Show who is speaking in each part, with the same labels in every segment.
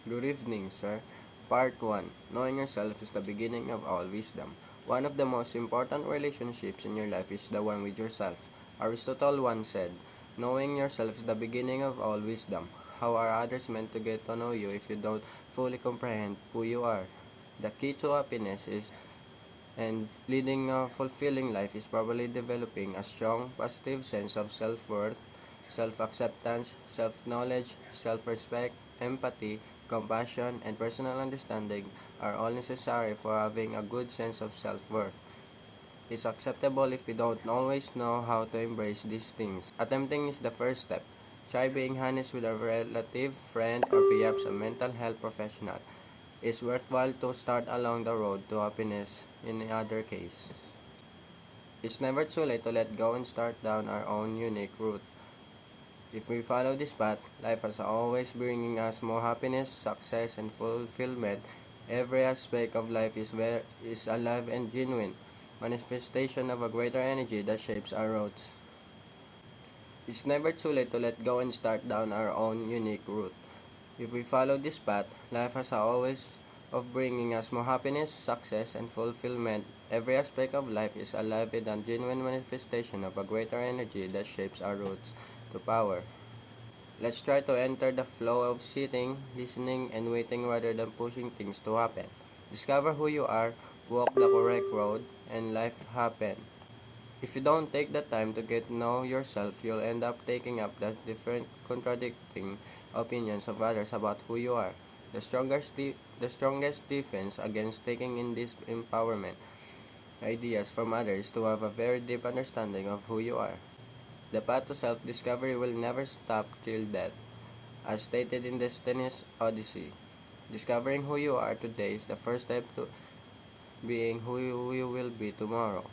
Speaker 1: Good evening, sir. Part 1. Knowing yourself is the beginning of all wisdom. One of the most important relationships in your life is the one with yourself. Aristotle once said, knowing yourself is the beginning of all wisdom. How are others meant to get to know you if you don't fully comprehend who you are? The key to happiness is and leading a fulfilling life is probably developing a strong, positive sense of self-worth, self-acceptance, self-knowledge, self-respect, empathy, compassion, and personal understanding are all necessary for having a good sense of self-worth. It's acceptable if we don't always know how to embrace these things. Attempting is the first step. Try being honest with a relative, friend, or perhaps a mental health professional. It's worthwhile to start along the road to happiness in either case. It's never too late to let go and start down our own unique route. If we follow this path, life is always bringing us more happiness, success, and fulfillment. Every aspect of life is alive and genuine, manifestation of a greater energy that shapes our roads. It's never too late to let go and start down our own unique route. If we follow this path, life has always of bringing us more happiness, success, and fulfillment. Every aspect of life is alive with a genuine manifestation of a greater energy that shapes our roots to power. Let's try to enter the flow of sitting, listening, and waiting rather than pushing things to happen. Discover who you are, walk the correct road, and life happen. If you don't take the time to get to know yourself, you'll end up taking up the different contradicting opinions of others about who you are. The strongest defense against taking in these empowerment ideas from others is to have a very deep understanding of who you are. The path to self-discovery will never stop till death. As stated in Destiny's Odyssey, discovering who you are today is the first step to being who you will be tomorrow.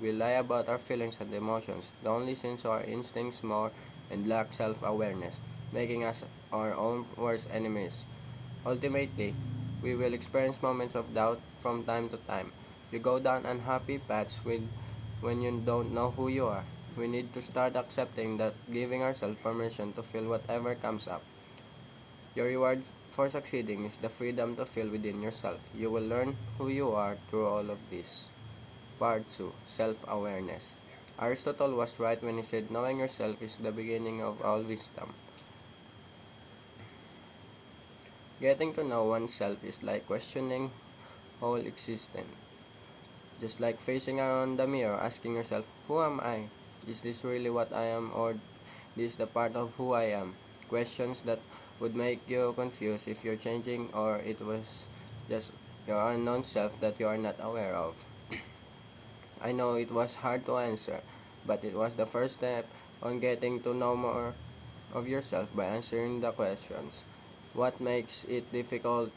Speaker 1: We lie about our feelings and emotions. The only sense our instincts more and lack self-awareness, making us our own worst enemies. Ultimately, we will experience moments of doubt from time to time. You go down unhappy paths when you don't know who you are. We need to start accepting that giving ourselves permission to feel whatever comes up. Your reward for succeeding is the freedom to feel within yourself. You will learn who you are through all of this. Part 2. Self-Awareness. Aristotle was right when he said knowing yourself is the beginning of all wisdom. Getting to know oneself is like questioning whole existence. Just like facing around the mirror, asking yourself, who am I? Is this really what I am, or this the part of who I am? Questions that would make you confused if you're changing, or it was just your unknown self that you are not aware of. I know it was hard to answer, but it was the first step on getting to know more of yourself by answering the questions. What makes it difficult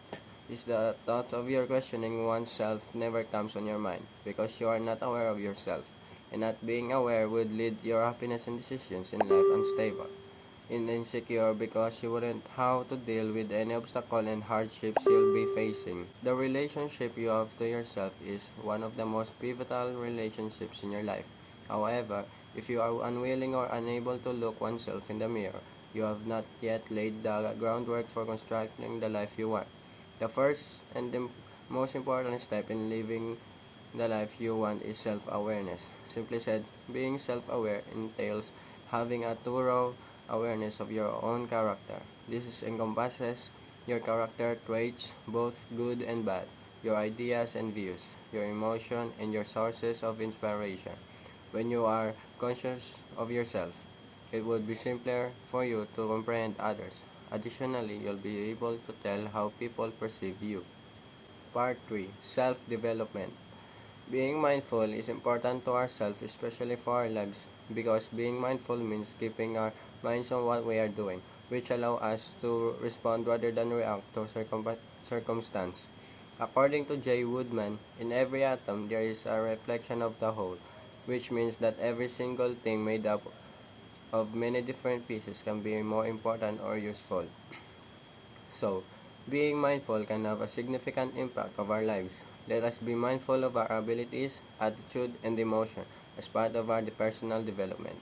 Speaker 1: is the thought of your questioning oneself never comes on your mind because you are not aware of yourself, and not being aware would lead your happiness and decisions in life unstable and insecure because you wouldn't how to deal with any obstacle and hardships you'll be facing. The relationship you have to yourself is one of the most pivotal relationships in your life. However, if you are unwilling or unable to look oneself in the mirror, you have not yet laid the groundwork for constructing the life you want. The first and the most important step in living the life you want is self-awareness. Simply said, being self-aware entails having a thorough awareness of your own character. This encompasses your character traits, both good and bad, your ideas and views, your emotion, and your sources of inspiration. When you are conscious of yourself, it would be simpler for you to comprehend others. Additionally, you'll be able to tell how people perceive you. Part 3. Self-Development. Being mindful is important to ourselves, especially for our lives, because being mindful means keeping our minds on what we are doing, which allow us to respond rather than react to circumstance. According to J. Woodman, in every atom there is a reflection of the whole, which means that every single thing made up of many different pieces can be more important or useful. So, being mindful can have a significant impact of our lives. Let us be mindful of our abilities, attitude, and emotion as part of our personal development.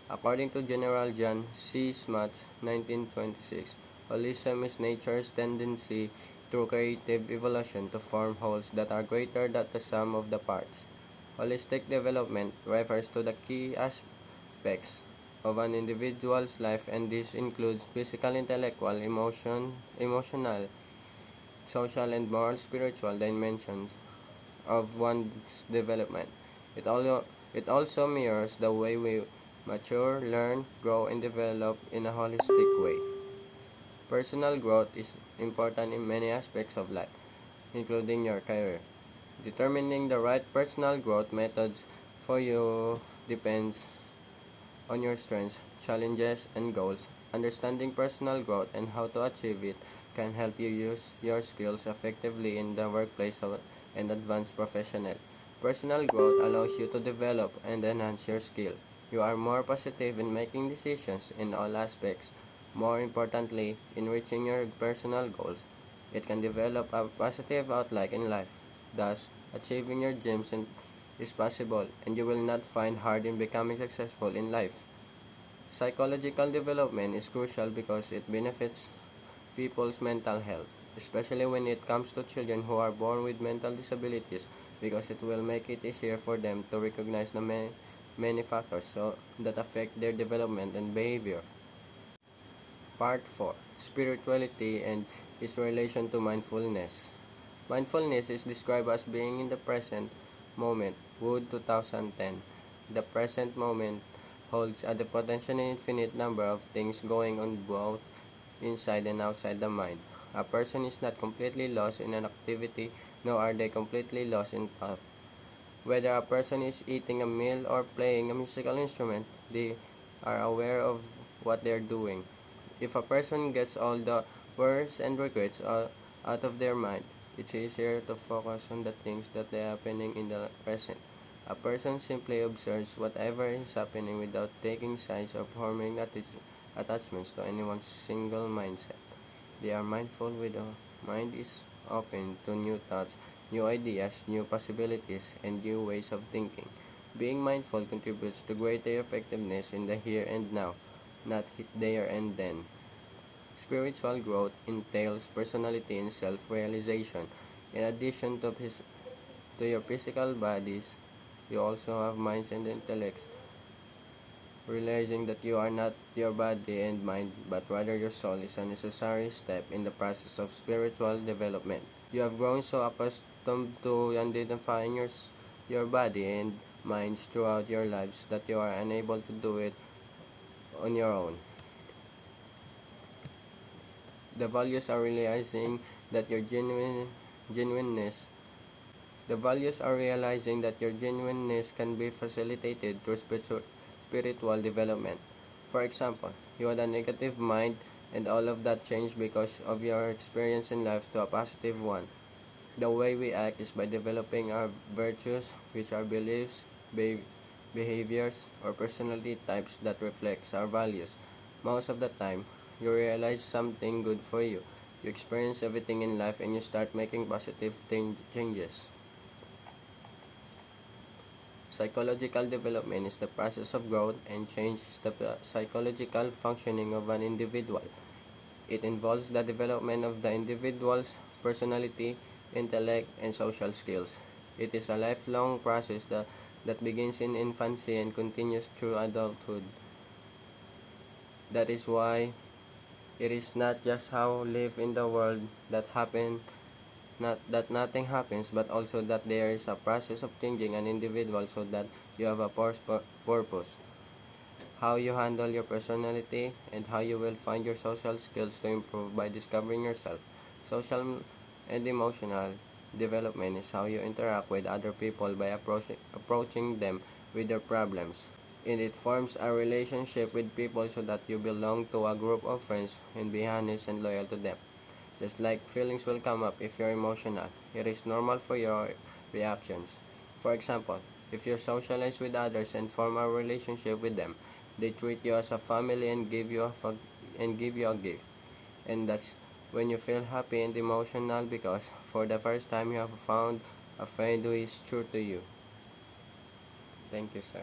Speaker 1: According to General John C. Smuts, 1926, Holism is nature's tendency through creative evolution to form wholes that are greater than the sum of the parts. Holistic development refers to the key aspects of an individual's life, and this includes physical, intellectual, emotional, social, and moral spiritual dimensions of one's development. It also mirrors the way we mature, learn, grow, and develop in a holistic way. Personal growth is important in many aspects of life, including your career. Determining the right personal growth methods for you depends on your strengths, challenges, and goals. Understanding personal growth and how to achieve it can help you use your skills effectively in the workplace and advance professionally. Personal growth allows you to develop and enhance your skill. You are more positive in making decisions in all aspects. More importantly, in reaching your personal goals, it can develop a positive outlook in life. Thus, achieving your dreams is possible, and you will not find hard in becoming successful in life. Psychological development is crucial because it benefits people's mental health, especially when it comes to children who are born with mental disabilities, because it will make it easier for them to recognize the many factors that affect their development and behavior. Part 4. Spirituality and its relation to mindfulness. Mindfulness is described as being in the present moment. Wood 2010. The present moment holds a potentially infinite number of things going on both inside and outside the mind. A person is not completely lost in an activity, nor are they completely lost in thought. Whether a person is eating a meal or playing a musical instrument, they are aware of what they are doing. If a person gets all the worries and regrets out of their mind, it's easier to focus on the things that are happening in the present. A person simply observes whatever is happening without taking sides or forming attachments to anyone's single mindset. They are mindful with the mind is open to new thoughts, new ideas, new possibilities, and new ways of thinking. Being mindful contributes to greater effectiveness in the here and now, not there and then. Spiritual growth entails personality and self-realization. In addition to your physical bodies, you also have minds and intellects. Realizing that you are not your body and mind, but rather your soul is a necessary step in the process of spiritual development. You have grown so accustomed to identifying your body and minds throughout your lives that you are unable to do it on your own. The values are realizing that your genuineness The values are realizing that your genuineness can be facilitated through spiritual development. For example, you had a negative mind and all of that changed because of your experience in life to a positive one. The way we act is by developing our virtues, which are beliefs, behaviors, or personality types that reflects our values. Most of the time, you realize something good for you. You experience everything in life and you start making positive changes. Psychological development is the process of growth and change the psychological functioning of an individual. It involves the development of the individual's personality, intellect, and social skills. It is a lifelong process that begins in infancy and continues through adulthood. That is why it is not just how live in the world not that nothing happens, but also that there is a process of changing an individual so that you have a purpose. How you handle your personality and how you will find your social skills to improve by discovering yourself. Social and emotional development is how you interact with other people by approaching them with their problems. And it forms a relationship with people so that you belong to a group of friends and be honest and loyal to them. Just like feelings will come up if you're emotional, it is normal for your reactions. For example, if you socialize with others and form a relationship with them, they treat you as a family and give you a gift. And that's when you feel happy and emotional because for the first time you have found a friend who is true to you. Thank you, sir.